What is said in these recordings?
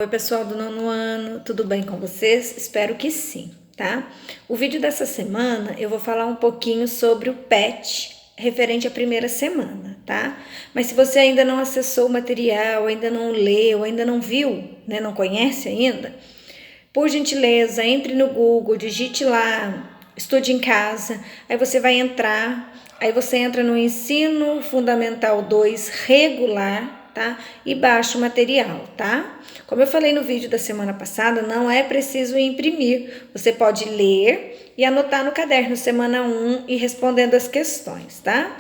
Oi pessoal do nono ano, tudo bem com vocês? Espero que sim, tá? O vídeo dessa semana eu vou falar um pouquinho sobre o PET referente à primeira semana, tá? Mas se você ainda não acessou o material, ainda não leu, ainda não viu, né, não conhece ainda, por gentileza, entre no Google, digite lá, estude em casa, aí você vai entrar, aí você entra no Ensino Fundamental 2 regular, tá? E baixa o material, tá? Como eu falei no vídeo da semana passada, não é preciso imprimir, você pode ler e anotar no caderno semana 1 e respondendo as questões, tá?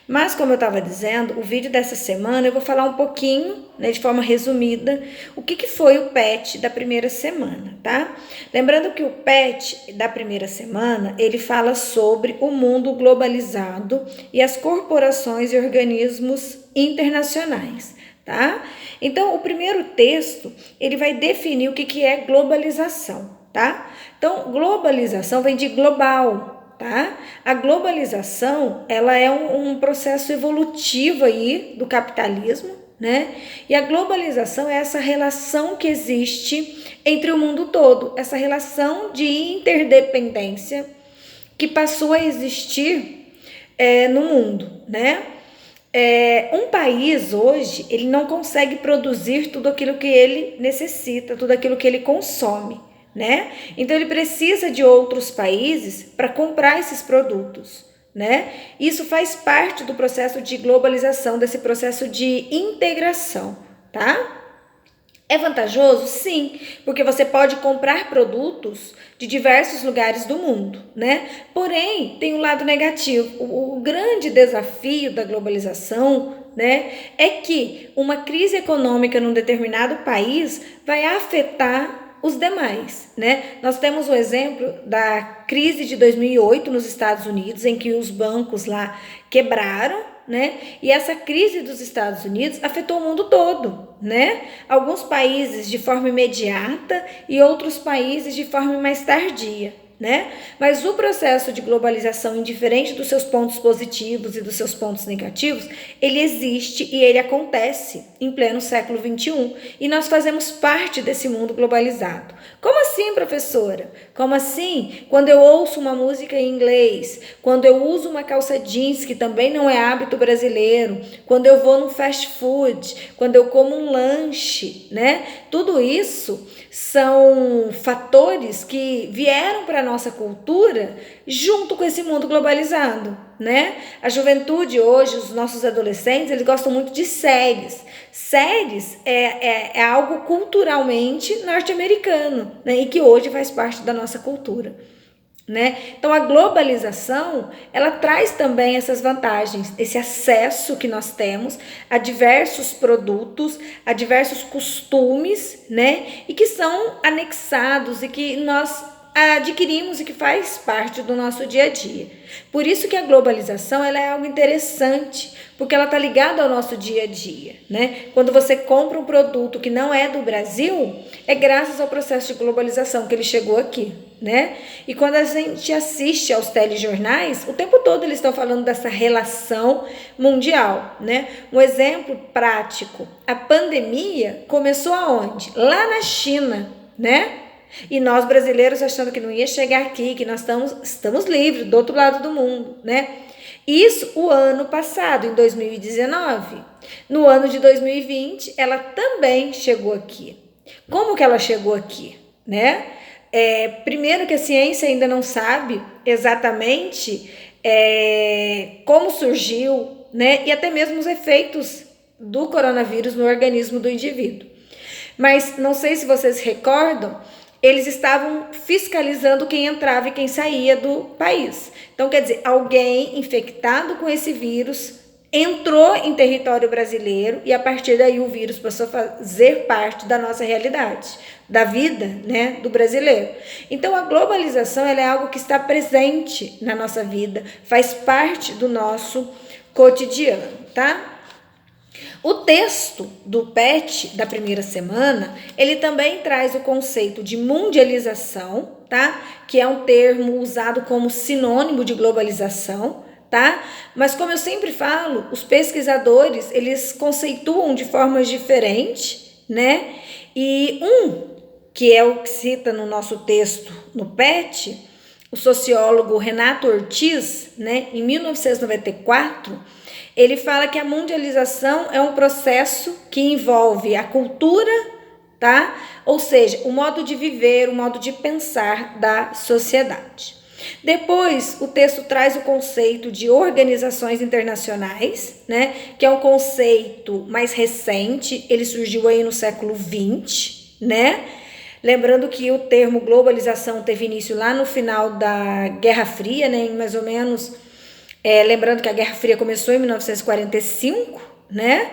Mas, como eu estava dizendo, o vídeo dessa semana eu vou falar um pouquinho, né, de forma resumida, o que foi o PET da primeira semana, tá? Lembrando que o PET da primeira semana, ele fala sobre o mundo globalizado e as corporações e organismos internacionais, tá? Então, o primeiro texto, ele vai definir o que é globalização, tá? Então, globalização vem de global, tá? A globalização, ela é um processo evolutivo aí do capitalismo, né? E a globalização é essa relação que existe entre o mundo todo, essa relação de interdependência que passou a existir no mundo, né? Um país hoje, ele não consegue produzir tudo aquilo que ele necessita, tudo aquilo que ele consome, né? Então ele precisa de outros países para comprar esses produtos, né? Isso faz parte do processo de globalização, desse processo de integração, tá? É vantajoso? Sim, porque você pode comprar produtos de diversos lugares do mundo, né? Porém, tem um lado negativo. O grande desafio da globalização, né, é que uma crise econômica num determinado país vai afetar os demais, né? Nós temos o exemplo da crise de 2008 nos Estados Unidos, em que os bancos lá quebraram, né? E essa crise dos Estados Unidos afetou o mundo todo, né? Alguns países de forma imediata e outros países de forma mais tardia, né? Mas o processo de globalização, indiferente dos seus pontos positivos e dos seus pontos negativos, ele existe e ele acontece em pleno século XXI e nós fazemos parte desse mundo globalizado. Como assim, professora? Como assim? Quando eu ouço uma música em inglês, quando eu uso uma calça jeans, que também não é hábito brasileiro, quando eu vou num fast food, quando eu como um lanche, né? Tudo isso são fatores que vieram para a nossa cultura junto com esse mundo globalizado, né? A juventude hoje, os nossos adolescentes, eles gostam muito de séries. Séries é algo culturalmente norte-americano, né? E que hoje faz parte da nossa cultura, né? Então a globalização, ela traz também essas vantagens, esse acesso que nós temos a diversos produtos, a diversos costumes, né? E que são anexados e que nós adquirimos e que faz parte do nosso dia a dia. Por isso que a globalização, ela é algo interessante, porque ela está ligada ao nosso dia a dia, né? Quando você compra um produto que não é do Brasil, é graças ao processo de globalização que ele chegou aqui, né? E quando a gente assiste aos telejornais, o tempo todo eles estão falando dessa relação mundial, né? Um exemplo prático, a pandemia começou aonde? Lá na China, né? E nós brasileiros achando que não ia chegar aqui, que nós estamos livres do outro lado do mundo, né? Isso o ano passado, em 2019. No ano de 2020, ela também chegou aqui. Como que ela chegou aqui, né? Primeiro que a ciência ainda não sabe exatamente como surgiu, né? E até mesmo os efeitos do coronavírus no organismo do indivíduo. Mas não sei se vocês recordam, eles estavam fiscalizando quem entrava e quem saía do país. Então, quer dizer, alguém infectado com esse vírus entrou em território brasileiro e a partir daí o vírus passou a fazer parte da nossa realidade, da vida, né, do brasileiro. Então, a globalização, ela é algo que está presente na nossa vida, faz parte do nosso cotidiano, tá? O texto do PET da primeira semana, ele também traz o conceito de mundialização, tá? Que é um termo usado como sinônimo de globalização, tá? Mas como eu sempre falo, os pesquisadores, eles conceituam de formas diferentes, né? E que é o que cita no nosso texto no PET, o sociólogo Renato Ortiz, né, em 1994, ele fala que a mundialização é um processo que envolve a cultura, tá? Ou seja, o modo de viver, o modo de pensar da sociedade. Depois, o texto traz o conceito de organizações internacionais, né? Que é um conceito mais recente, ele surgiu aí no século XX, né? Lembrando que o termo globalização teve início lá no final da Guerra Fria, né? Em mais ou menos, lembrando que a Guerra Fria começou em 1945, né?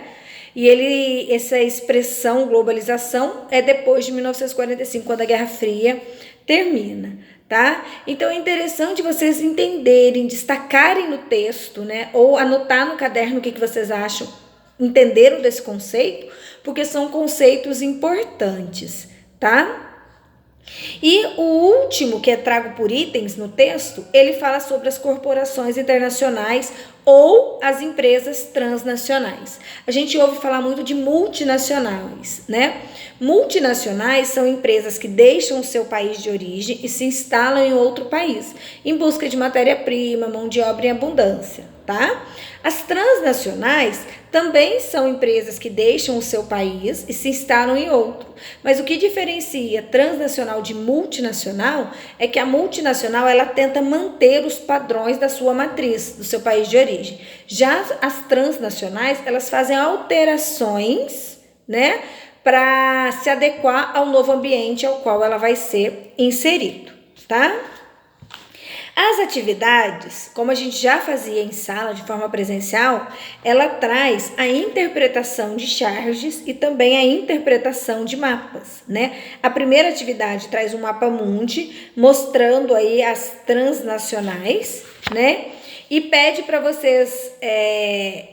E essa expressão globalização é depois de 1945, quando a Guerra Fria termina, tá? Então é interessante vocês entenderem, destacarem no texto, né? Ou anotar no caderno o que vocês acham, entenderam desse conceito, porque são conceitos importantes, tá? E o último, que é trago por itens no texto, ele fala sobre as corporações internacionais ou as empresas transnacionais. A gente ouve falar muito de multinacionais, né? Multinacionais são empresas que deixam o seu país de origem e se instalam em outro país, em busca de matéria-prima, mão de obra em abundância, tá? As transnacionais também são empresas que deixam o seu país e se instalam em outro. Mas o que diferencia transnacional de multinacional é que a multinacional ela tenta manter os padrões da sua matriz, do seu país de origem. Já as transnacionais, elas fazem alterações, né, para se adequar ao novo ambiente ao qual ela vai ser inserido, tá? As atividades, como a gente já fazia em sala de forma presencial, ela traz a interpretação de charges e também a interpretação de mapas, né? A primeira atividade traz um mapa mundi, mostrando aí as transnacionais, né? E pede para vocês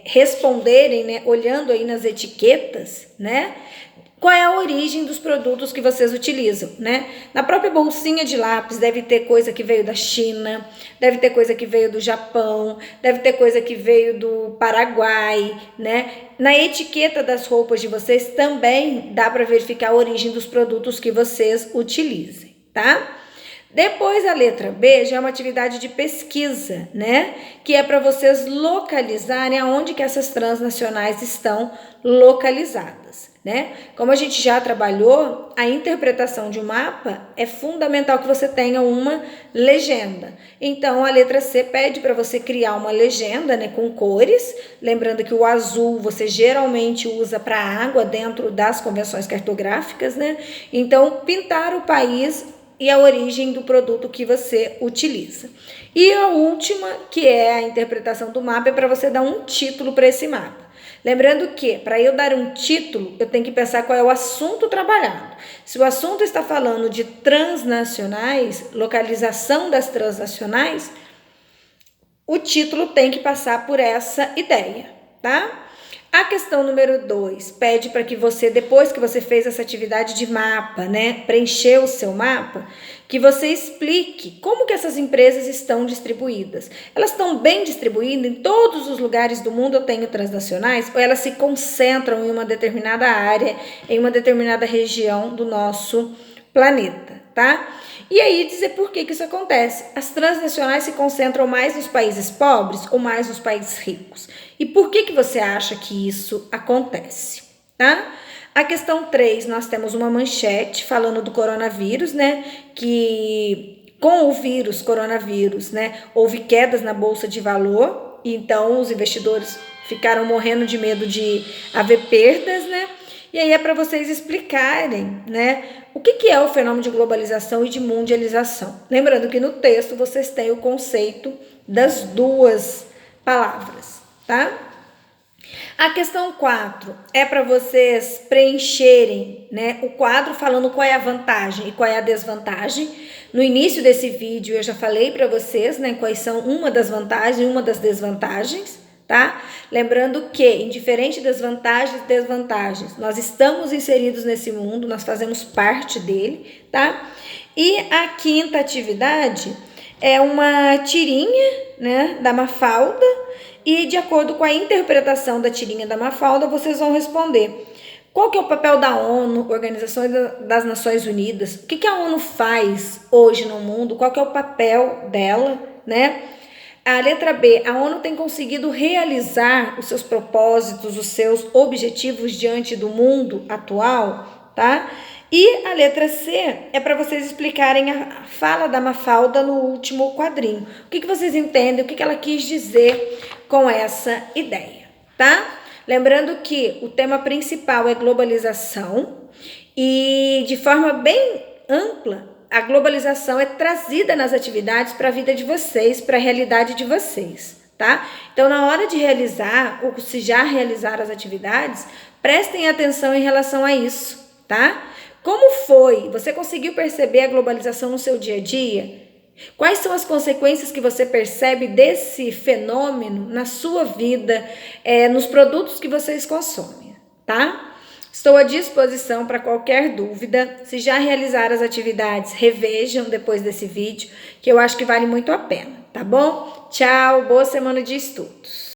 responderem, né? Olhando aí nas etiquetas, né? Qual é a origem dos produtos que vocês utilizam, né? Na própria bolsinha de lápis deve ter coisa que veio da China, deve ter coisa que veio do Japão, deve ter coisa que veio do Paraguai, né? Na etiqueta das roupas de vocês também dá para verificar a origem dos produtos que vocês utilizem, tá? Depois a letra B já é uma atividade de pesquisa, né? Que é para vocês localizarem aonde que essas transnacionais estão localizadas, né? Como a gente já trabalhou, a interpretação de um mapa é fundamental que você tenha uma legenda. Então a letra C pede para você criar uma legenda, né, com cores, lembrando que o azul você geralmente usa para água dentro das convenções cartográficas, né? Então pintar o país e a origem do produto que você utiliza. E a última, que é a interpretação do mapa, é para você dar um título para esse mapa. Lembrando que, para eu dar um título, eu tenho que pensar qual é o assunto trabalhado. Se o assunto está falando de transnacionais, localização das transnacionais, o título tem que passar por essa ideia, tá? A questão número 2 pede para que você, depois que você fez essa atividade de mapa, né, preencher o seu mapa, que você explique como que essas empresas estão distribuídas. Elas estão bem distribuídas em todos os lugares do mundo, eu tenho transnacionais, ou elas se concentram em uma determinada área, em uma determinada região do nosso planeta, tá? E aí dizer por que isso acontece. As transnacionais se concentram mais nos países pobres ou mais nos países ricos? E por que você acha que isso acontece, tá? A questão 3, nós temos uma manchete falando do coronavírus, né? Que com o vírus, coronavírus, né? Houve quedas na bolsa de valor, então os investidores ficaram morrendo de medo de haver perdas, né? E aí é para vocês explicarem, né, o que é o fenômeno de globalização e de mundialização. Lembrando que no texto vocês têm o conceito das duas palavras, tá? A questão 4 é para vocês preencherem, né, o quadro falando qual é a vantagem e qual é a desvantagem. No início desse vídeo eu já falei para vocês, né, quais são uma das vantagens e uma das desvantagens. Tá? Lembrando que, indiferente das vantagens e desvantagens, nós estamos inseridos nesse mundo, nós fazemos parte dele, tá? E a quinta atividade é uma tirinha, né, da Mafalda, e de acordo com a interpretação da tirinha da Mafalda, vocês vão responder Qual que é o papel da ONU, Organização das Nações Unidas? O que a ONU faz hoje no mundo? Qual que é o papel dela, né? A letra B, a ONU tem conseguido realizar os seus propósitos, os seus objetivos diante do mundo atual, tá? E a letra C é para vocês explicarem a fala da Mafalda no último quadrinho. O que vocês entendem, o que ela quis dizer com essa ideia, tá? Lembrando que o tema principal é globalização e de forma bem ampla, a globalização é trazida nas atividades para a vida de vocês, para a realidade de vocês, tá? Então, na hora de realizar, ou se já realizar as atividades, prestem atenção em relação a isso, tá? Como foi? Você conseguiu perceber a globalização no seu dia a dia? Quais são as consequências que você percebe desse fenômeno na sua vida, nos produtos que vocês consomem, tá? Estou à disposição para qualquer dúvida. Se já realizaram as atividades, revejam depois desse vídeo, que eu acho que vale muito a pena, tá bom? Tchau, boa semana de estudos!